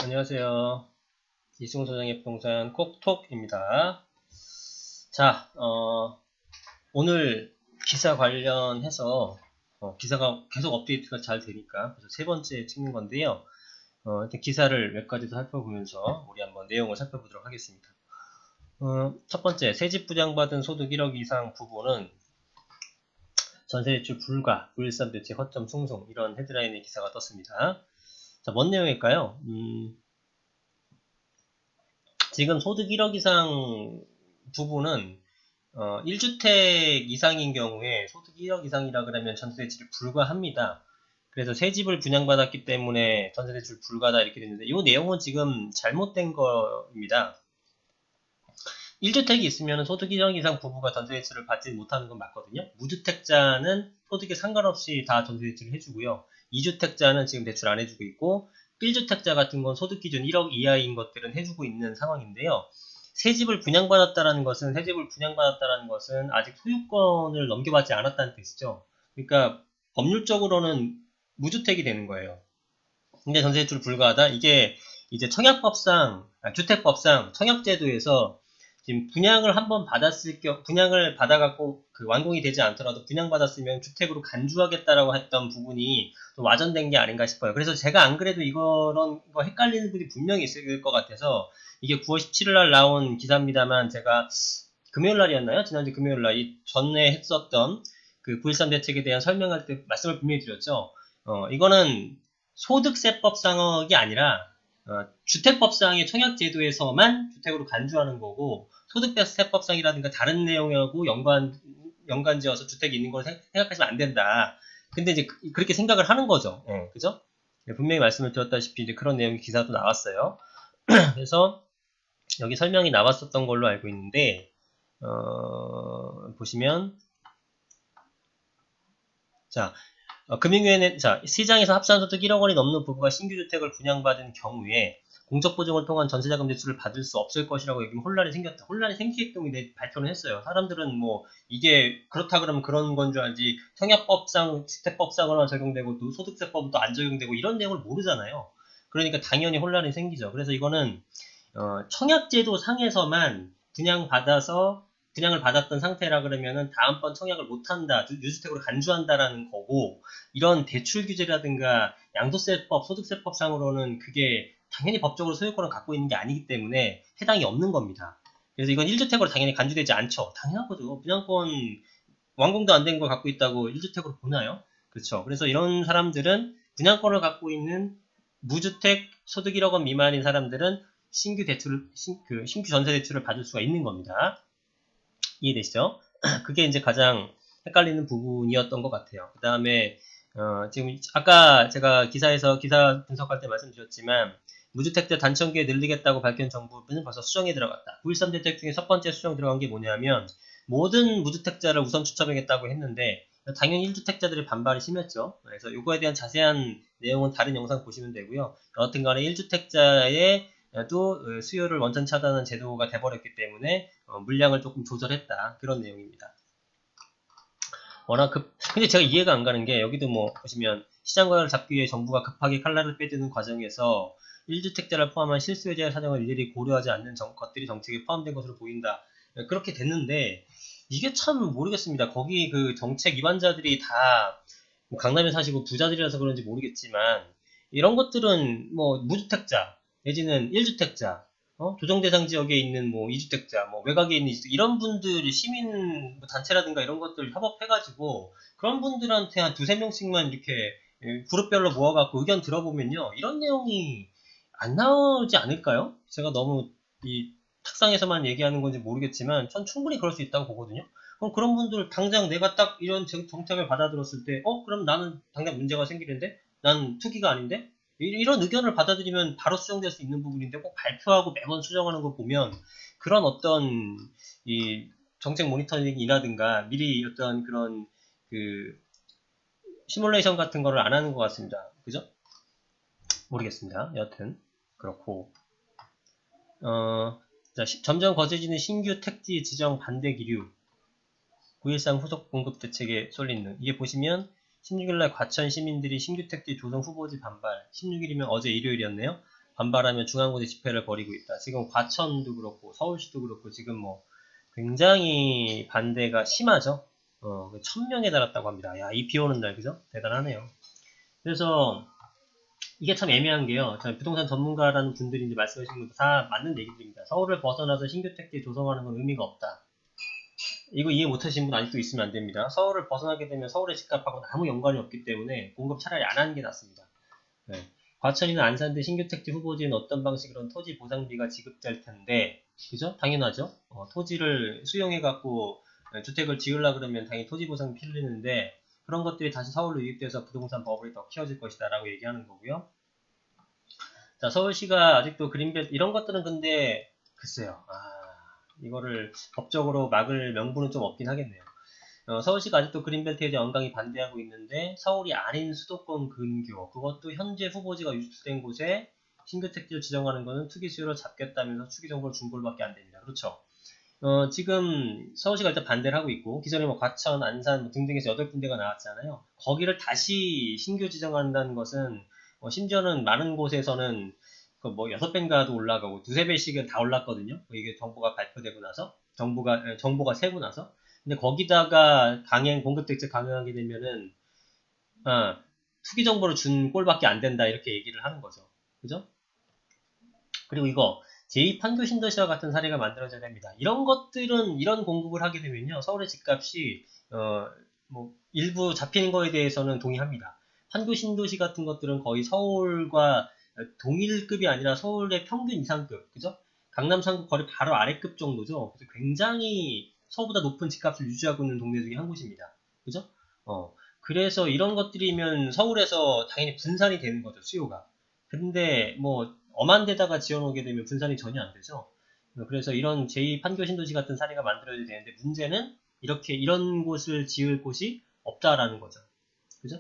안녕하세요. 이승우 소장의 부동산 콕톡입니다. 자, 오늘 기사 관련해서 기사가 계속 업데이트가 잘 되니까 그래서 세 번째 찍는 건데요. 일단 기사를 몇 가지 더 살펴보면서 우리 한번 내용을 살펴보도록 하겠습니다. 첫 번째, 새집 분양받은 소득 1억 이상 부부는 전세대출 불가, 9.13 대책 허점 숭숭, 이런 헤드라인의 기사가 떴습니다. 자, 뭔 내용일까요? 지금 소득 1억 이상 부부는 1주택 이상인 경우에 소득 1억 이상이라 그러면 전세대출이 불가합니다. 그래서 새 집을 분양받았기 때문에 전세대출 불가다 이렇게 됐는데 이 내용은 지금 잘못된 겁니다. 1주택이 있으면 소득 1억 이상 부부가 전세대출을 받지 못하는 건 맞거든요. 무주택자는 소득에 상관없이 다 전세대출을 해주고요. 2주택자는 지금 대출 안 해주고 있고 1주택자 같은 건 소득 기준 1억 이하인 것들은 해주고 있는 상황인데요. 새 집을 분양받았다는 것은 아직 소유권을 넘겨받지 않았다는 뜻이죠. 그러니까 법률적으로는 무주택이 되는 거예요. 근데 전세대출 불가하다? 이게 이제 주택법상 청약제도에서 지금 분양을 한번 분양을 받아갖고 완공이 되지 않더라도 분양받았으면 주택으로 간주하겠다라고 했던 부분이 좀 와전된 게 아닌가 싶어요. 그래서 제가 안 그래도 이런 거 헷갈리는 분이 분명히 있을 것 같아서 이게 9월 17일 날 나온 기사입니다만 제가 금요일 날이었나요? 지난주 금요일 날 전에 했었던 그 9.13 대책에 대한 설명할 때 말씀을 분명히 드렸죠. 이거는 소득세법상이 아니라 주택법상의 청약제도에서만 주택으로 간주하는 거고 소득세법상이라든가 다른 내용하고 연관지어서 주택이 있는 걸 생각하시면 안 된다. 근데 이제 그렇게 생각을 하는 거죠. 그죠? 분명히 말씀을 드렸다시피 이제 그런 내용의 기사도 나왔어요. 그래서 여기 설명이 나왔었던 걸로 알고 있는데 보시면 자 금융위원회, 시장에서 합산소득 1억 원이 넘는 부부가 신규 주택을 분양받은 경우에 공적보증을 통한 전세자금 대출을 받을 수 없을 것이라고 여기 혼란이 생겼다. 혼란이 생기게끔 발표를 했어요. 사람들은 뭐 이게 그렇다 그러면 그런 건 줄 알지 청약법상, 주택법상으로만 적용되고 또 소득세법은 또 안 적용되고 이런 내용을 모르잖아요. 그러니까 당연히 혼란이 생기죠. 그래서 이거는 청약제도 상에서만 분양을 받았던 상태라 그러면은 다음번 청약을 못한다, 유주택으로 간주한다라는 거고, 이런 대출 규제라든가 양도세법, 소득세법상으로는 그게 당연히 법적으로 소유권을 갖고 있는 게 아니기 때문에 해당이 없는 겁니다. 그래서 이건 1주택으로 당연히 간주되지 않죠. 당연한 거죠. 분양권 완공도 안 된 걸 갖고 있다고 1주택으로 보나요? 그렇죠. 그래서 이런 사람들은 분양권을 갖고 있는 무주택 소득 1억 원 미만인 사람들은 신규 전세 대출을 받을 수가 있는 겁니다. 이해되시죠? 그게 이제 가장 헷갈리는 부분이었던 것 같아요. 그 다음에 지금 아까 제가 기사 분석할 때 말씀드렸지만 무주택자 단층기에 늘리겠다고 밝힌 정부는 벌써 수정에 들어갔다. 9.13 대책 중에 첫 번째 수정 들어간 게 뭐냐면 모든 무주택자를 우선 추첨하겠다고 했는데 당연히 1주택자들의 반발이 심했죠. 그래서 이거에 대한 자세한 내용은 다른 영상 보시면 되고요. 여하튼 간에 1주택자의 또 수요를 원천 차단하는 제도가 돼버렸기 때문에 물량을 조금 조절했다. 그런 내용입니다. 근데 제가 이해가 안 가는 게 여기도 뭐 보시면 시장 가격을 잡기 위해 정부가 급하게 칼날을 빼드는 과정에서 1주택자를 포함한 실수요자의 사정을 일일이 고려하지 않는 것들이 정책에 포함된 것으로 보인다. 그렇게 됐는데 이게 참 모르겠습니다. 거기 그 정책 위반자들이 다 강남에 사시고 부자들이라서 그런지 모르겠지만 이런 것들은 뭐 무주택자 내지는 1주택자 조정대상 지역에 있는 뭐 2주택자 외곽에 있는 2주택 이런 분들 시민 단체라든가 이런 것들 협업해가지고 그런 분들한테 한 두세 명씩만 이렇게 그룹별로 모아갖고 의견 들어보면요 이런 내용이 안 나오지 않을까요? 제가 너무 이 탁상에서만 얘기하는 건지 모르겠지만 전 충분히 그럴 수 있다고 보거든요. 그럼 그런 분들 당장 내가 딱 이런 정책을 받아들였을 때 그럼 나는 당장 문제가 생기는데 난 투기가 아닌데 이런 의견을 받아들이면 바로 수정될 수 있는 부분인데 꼭 발표하고 매번 수정하는 거 보면 그런 어떤 이 정책 모니터링이라든가 미리 어떤 그런 그 시뮬레이션 같은 거를 안 하는 것 같습니다. 그죠? 모르겠습니다. 여하튼 그렇고 점점 거세지는 신규 택지 지정 반대 기류 9.13 후속 공급 대책에 쏠리는 이게 보시면 16일날 과천 시민들이 신규 택지 조성 후보지 반발 16일이면 어제 일요일이었네요. 반발하면 중앙고대 집회를 벌이고 있다. 지금 과천도 그렇고 서울시도 그렇고 지금 뭐 굉장히 반대가 심하죠. 1000명에 달았다고 합니다. 야, 이 비 오는 날, 그죠? 대단하네요. 그래서 이게 참 애매한 게요. 부동산 전문가라는 분들이 이제 말씀하신 것도 다 맞는 얘기들입니다. 서울을 벗어나서 신규 택지 조성하는 건 의미가 없다. 이거 이해 못하시는 분 아직도 있으면 안 됩니다. 서울을 벗어나게 되면 서울의 집값하고는 아무 연관이 없기 때문에 공급 차라리 안 하는 게 낫습니다. 네. 과천이나 안산 등 신규 택지 후보지는 어떤 방식으로는 토지 보상비가 지급될 텐데, 그죠? 당연하죠. 토지를 수용해갖고 주택을 지으려고 그러면 당연히 토지 보상비 필요했는데, 그런 것들이 다시 서울로 유입돼서 부동산 버블이 더 키워질 것이다 라고 얘기하는 거고요. 자, 서울시가 아직도 그린벨트 이런 것들은 근데 글쎄요. 이거를 법적으로 막을 명분은 좀 없긴 하겠네요. 서울시가 아직도 그린벨트에 대해 완강히 반대하고 있는데 서울이 아닌 수도권 근교 그것도 현재 후보지가 유출된 곳에 신규 택지를 지정하는 것은 투기 수요로 잡겠다면서 투기 정보를 준 걸밖에 안 됩니다. 그렇죠. 지금 서울시가 일단 반대를 하고 있고 기존에 뭐 과천, 안산 등등에서 8군데가 나왔잖아요. 거기를 다시 신규 지정한다는 것은 심지어는 많은 곳에서는 뭐 6배인가도 올라가고 2~3배씩은 다 올랐거든요. 이게 정보가 발표되고 나서 정보가 새고 나서 근데 거기다가 공급 대책 강행하게 되면은 투기 정보를 준 꼴밖에 안 된다 이렇게 얘기를 하는 거죠. 그죠? 그리고 이거 제2판교 신도시와 같은 사례가 만들어져야 됩니다. 이런 것들은 이런 공급을 하게 되면요. 서울의 집값이 뭐 일부 잡히는 거에 대해서는 동의합니다. 판교 신도시 같은 것들은 거의 서울과 동일급이 아니라 서울의 평균 이상급, 그죠? 강남 상구 거리 바로 아래급 정도죠. 그래서 굉장히 서울보다 높은 집값을 유지하고 있는 동네 중에 한 곳입니다. 그죠? 그래서 이런 것들이면 서울에서 당연히 분산이 되는 거죠, 수요가. 근데 뭐 엄한 데다가 지어놓게 되면 분산이 전혀 안 되죠. 그래서 이런 제2판교 신도시 같은 사례가 만들어져야 되는데 문제는 이런 곳을 지을 곳이 없다라는 거죠. 그죠?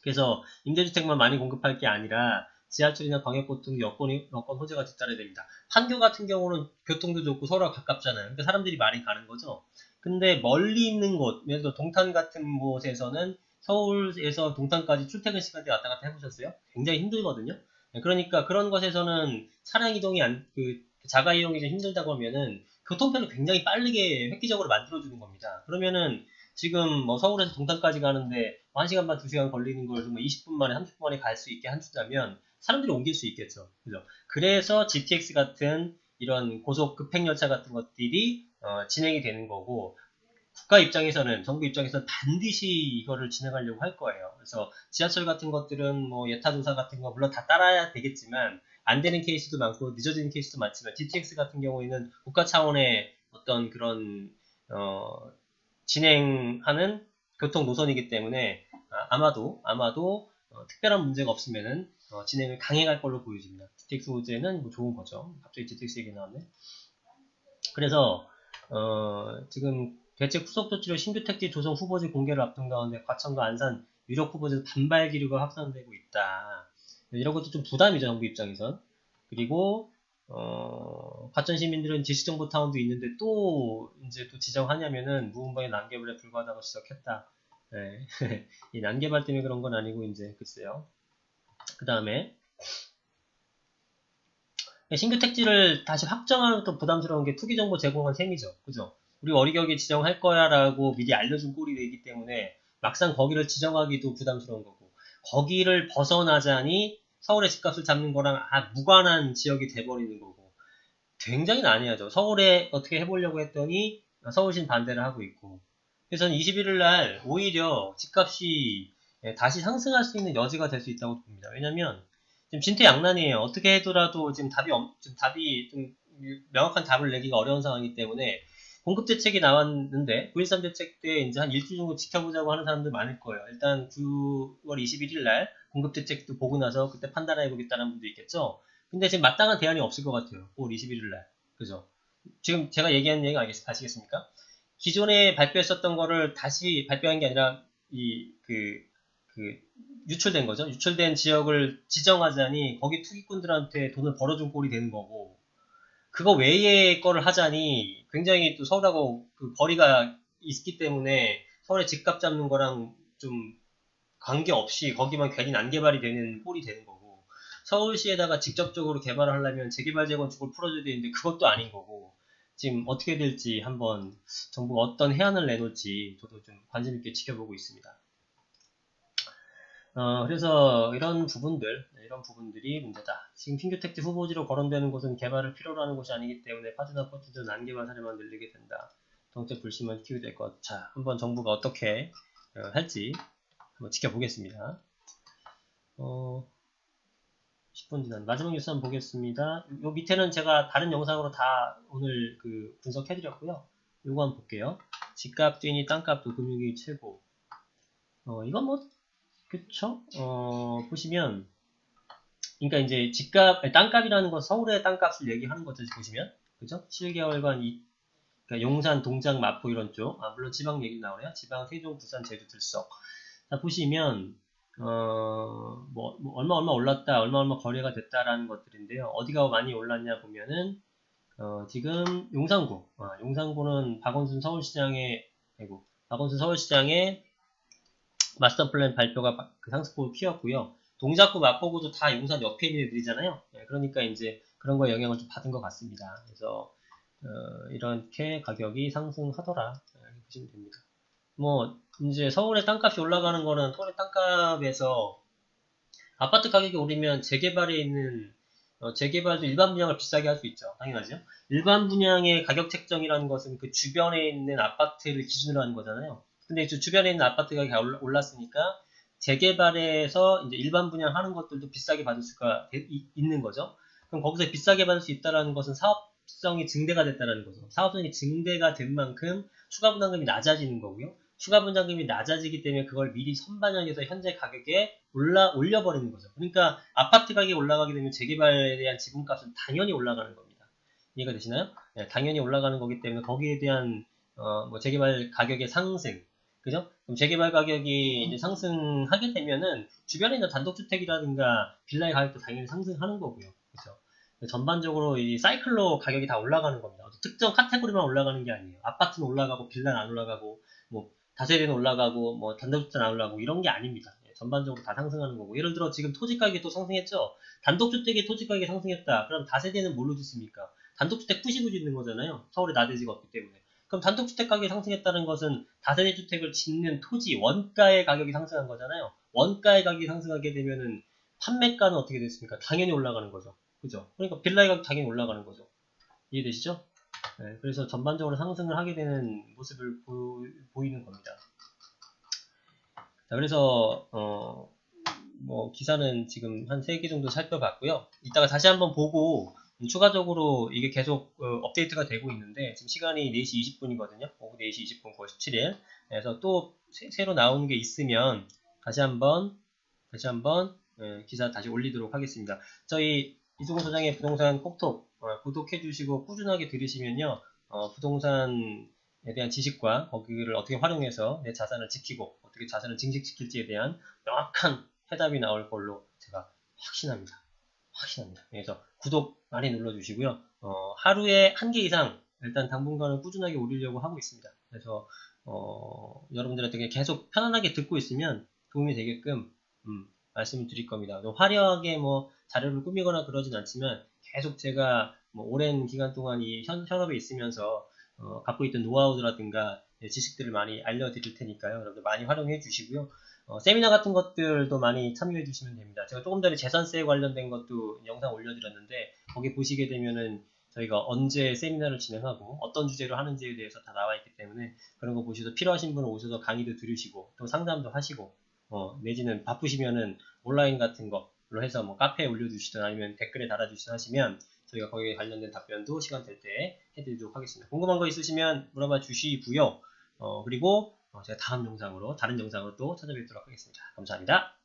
그래서 임대주택만 많이 공급할 게 아니라 지하철이나 광역교통 여건 호재가 뒤따라야 됩니다. 판교 같은 경우는 교통도 좋고 서로가 가깝잖아요. 그러니까 사람들이 많이 가는 거죠. 근데 멀리 있는 곳, 예를 들어 동탄 같은 곳에서는 서울에서 동탄까지 출퇴근 시간대 왔다 갔다 해보셨어요? 굉장히 힘들거든요. 그러니까 그런 것에서는 차량 이동이 자가 이용이 좀 힘들다고 하면은 교통편을 굉장히 빠르게 획기적으로 만들어주는 겁니다. 그러면은 지금 뭐 서울에서 동탄까지 가는데 1시간 반, 2시간 걸리는 걸 20분 만에, 30분 만에 갈 수 있게 해준다면 사람들이 옮길 수 있겠죠. 그죠? 그래서 GTX 같은 이런 고속 급행열차 같은 것들이 진행이 되는 거고 국가 입장에서는, 정부 입장에서는 반드시 이거를 진행하려고 할 거예요. 그래서 지하철 같은 것들은 뭐 예타조사 같은 거 물론 다 따라야 되겠지만 안 되는 케이스도 많고 늦어지는 케이스도 많지만 GTX 같은 경우에는 국가 차원의 어떤 그런 진행하는 교통 노선이기 때문에 아마도 특별한 문제가 없으면은 진행을 강행할 걸로 보여집니다. GTX 호재는 뭐 좋은 거죠. 갑자기 GTX 얘기 나왔네. 그래서 지금 대책 후속 조치로 신규 택지 조성 후보지 공개를 앞둔 가운데 과천과 안산 유력 후보지에서 반발 기류가 확산되고 있다. 이런 것도 좀 부담이죠, 정부 입장에선. 그리고 과천 시민들은 지식정보타운도 있는데 이제 또 지정하냐면은 무분별의 난개발에 불과하다고 지적했다. 네. 이 난개발 때문에 그런 건 아니고 이제 글쎄요. 그 다음에 신규 택지를 다시 확정하면 또 부담스러운 게 투기정보 제공한 셈이죠. 그죠? 우리 어리격에 지정할 거야 라고 미리 알려준 꼴이 되기 때문에 막상 거기를 지정하기도 부담스러운 거고 거기를 벗어나자니 서울의 집값을 잡는 거랑 무관한 지역이 돼버리는 거고 굉장히 난해하죠. 서울에 어떻게 해보려고 했더니 서울시는 반대를 하고 있고 그래서 저는 21일 날 오히려 집값이 다시 상승할 수 있는 여지가 될 수 있다고 봅니다. 왜냐면 지금 진퇴양난이에요. 어떻게 해더라도 지금 답이 좀 명확한 답을 내기가 어려운 상황이기 때문에 공급 대책이 나왔는데 9.13 대책 때 이제 한 일주일 정도 지켜보자고 하는 사람들 많을 거예요. 일단 9월 21일 날 공급 대책도 보고 나서 그때 판단해보겠다는 분도 있겠죠. 근데 지금 마땅한 대안이 없을 것 같아요. 9월 21일 날. 그죠? 지금 제가 얘기하는 얘기 아시겠습니까? 기존에 발표했었던 거를 다시 발표한 게 아니라 유출된 거죠. 유출된 지역을 지정하자니 거기 투기꾼들한테 돈을 벌어준 꼴이 되는 거고 그거 외의 거를 하자니 굉장히 또 서울하고 거리가 있기 때문에 서울의 집값 잡는 거랑 좀 관계없이 거기만 괜히 난개발이 되는 꼴이 되는 거고 서울시에다가 직접적으로 개발을 하려면 재개발 재건축을 풀어줘야 되는데 그것도 아닌 거고, 지금 어떻게 될지 한번 정부가 어떤 해안을 내놓을지 저도 좀 관심 있게 지켜보고 있습니다. 그래서 이런 부분들이 문제다. 지금 핑규택지 후보지로 거론되는 곳은 개발을 필요로 하는 곳이 아니기 때문에 파주나 포주도 난개발 사례만 늘리게 된다. 정책 불신만 키우게 될 것. 자, 한번 정부가 어떻게 할지 한번 지켜보겠습니다. 10분 지난 마지막 뉴스 한번 보겠습니다. 요 밑에는 제가 다른 영상으로 다 오늘 그 분석해드렸고요. 요거 한번 볼게요. 집값 뛰니 땅값도 금융위 최고. 이건 뭐 그쵸? 보시면, 그러니까 이제 땅값이라는 건 서울의 땅값을 얘기하는 거죠, 보시면. 그죠? 7개월간 그러니까 용산, 동작, 마포 이런 쪽. 물론 지방 얘기 나오네요. 지방, 세종, 부산, 제주, 들석. 자, 보시면, 얼마 올랐다, 얼마 거래가 됐다라는 것들인데요. 어디가 많이 올랐냐 보면은, 지금 용산구는 박원순 서울시장의 마스터 플랜 발표가 그 상승폭을 키웠고요. 동작구, 마포구도 다 용산 옆에 있는 애들이잖아요. 그러니까 이제 그런 거에 영향을 좀 받은 것 같습니다. 그래서 이렇게 가격이 상승하더라. 이렇게 보시면 됩니다. 뭐 이제 서울의 땅값이 올라가는 거는 서울의 땅값에서 아파트 가격이 오르면 재개발에 있는 재개발도 일반 분양을 비싸게 할 수 있죠. 당연하죠. 일반 분양의 가격 책정이라는 것은 그 주변에 있는 아파트를 기준으로 하는 거잖아요. 근데 주변에 있는 아파트 가격이 올랐으니까 재개발에서 이제 일반 분양하는 것들도 비싸게 받을 수가 있는 거죠. 그럼 거기서 비싸게 받을 수 있다는 것은 사업성이 증대가 됐다는 거죠. 사업성이 증대가 된 만큼 추가 분담금이 낮아지는 거고요. 추가 분담금이 낮아지기 때문에 그걸 미리 선반영해서 현재 가격에 올려버리는 거죠. 그러니까 아파트 가격이 올라가게 되면 재개발에 대한 지분값은 당연히 올라가는 겁니다. 이해가 되시나요? 네, 당연히 올라가는 거기 때문에 거기에 대한 재개발 가격의 상승, 그죠? 그럼 재개발 가격이 이제 상승하게 되면은 주변에 있는 단독주택이라든가 빌라의 가격도 당연히 상승하는 거고요. 그죠? 전반적으로 이 사이클로 가격이 다 올라가는 겁니다. 특정 카테고리만 올라가는 게 아니에요. 아파트는 올라가고 빌라는 안 올라가고 뭐 다세대는 올라가고 뭐 단독주택은 안 올라가고 이런 게 아닙니다. 전반적으로 다 상승하는 거고, 예를 들어 지금 토지 가격이 또 상승했죠. 단독주택의 토지 가격이 상승했다. 그럼 다세대는 뭘로 짓습니까? 단독주택 부시고 짓는 거잖아요. 서울에 나대지가 없기 때문에. 그럼 단독주택 가격이 상승했다는 것은 다세대 주택을 짓는 토지 원가의 가격이 상승한 거잖아요. 원가의 가격이 상승하게 되면은 판매가는 어떻게 됐습니까? 당연히 올라가는 거죠. 그죠? 그러니까 빌라의 가격 당연히 올라가는 거죠. 이해되시죠? 네, 그래서 전반적으로 상승을 하게 되는 모습을 보이는 겁니다. 자, 그래서 기사는 지금 한 3개 정도 살펴봤고요. 이따가 다시 한번 보고 추가적으로 이게 계속 업데이트가 되고 있는데 지금 시간이 4시 20분이거든요. 오후 4시 20분 9월 17일. 그래서 또 새로 나오는 게 있으면 다시 한번 기사 다시 올리도록 하겠습니다. 저희 이승훈 소장의 부동산 콕톡 구독해 주시고 꾸준하게 들으시면요. 부동산에 대한 지식과 거기를 어떻게 활용해서 내 자산을 지키고 어떻게 자산을 증식시킬지에 대한 명확한 해답이 나올 걸로 제가 확신합니다. 그래서 구독 많이 눌러주시고요. 하루에 1개 이상 일단 당분간은 꾸준하게 올리려고 하고 있습니다. 그래서 여러분들한테 계속 편안하게 듣고 있으면 도움이 되게끔 말씀을 드릴 겁니다. 화려하게 자료를 꾸미거나 그러진 않지만 계속 제가 오랜 기간 동안 이 현업에 있으면서 갖고 있던 노하우라든가 지식들을 많이 알려드릴 테니까요. 여러분들 많이 활용해 주시고요. 세미나 같은 것들도 많이 참여해 주시면 됩니다. 제가 조금 전에 재산세에 관련된 것도 영상 올려드렸는데 거기 보시게 되면은 저희가 언제 세미나를 진행하고 어떤 주제로 하는지에 대해서 다 나와 있기 때문에 그런 거 보셔서 필요하신 분은 오셔서 강의도 들으시고 또 상담도 하시고 내지는 바쁘시면은 온라인 같은 걸로 해서 카페에 올려주시든 아니면 댓글에 달아주시든 하시면 저희가 거기에 관련된 답변도 시간 될 때 해드리도록 하겠습니다. 궁금한 거 있으시면 물어봐 주시고요. 그리고 제가 다른 영상으로 또 찾아뵙도록 하겠습니다. 감사합니다.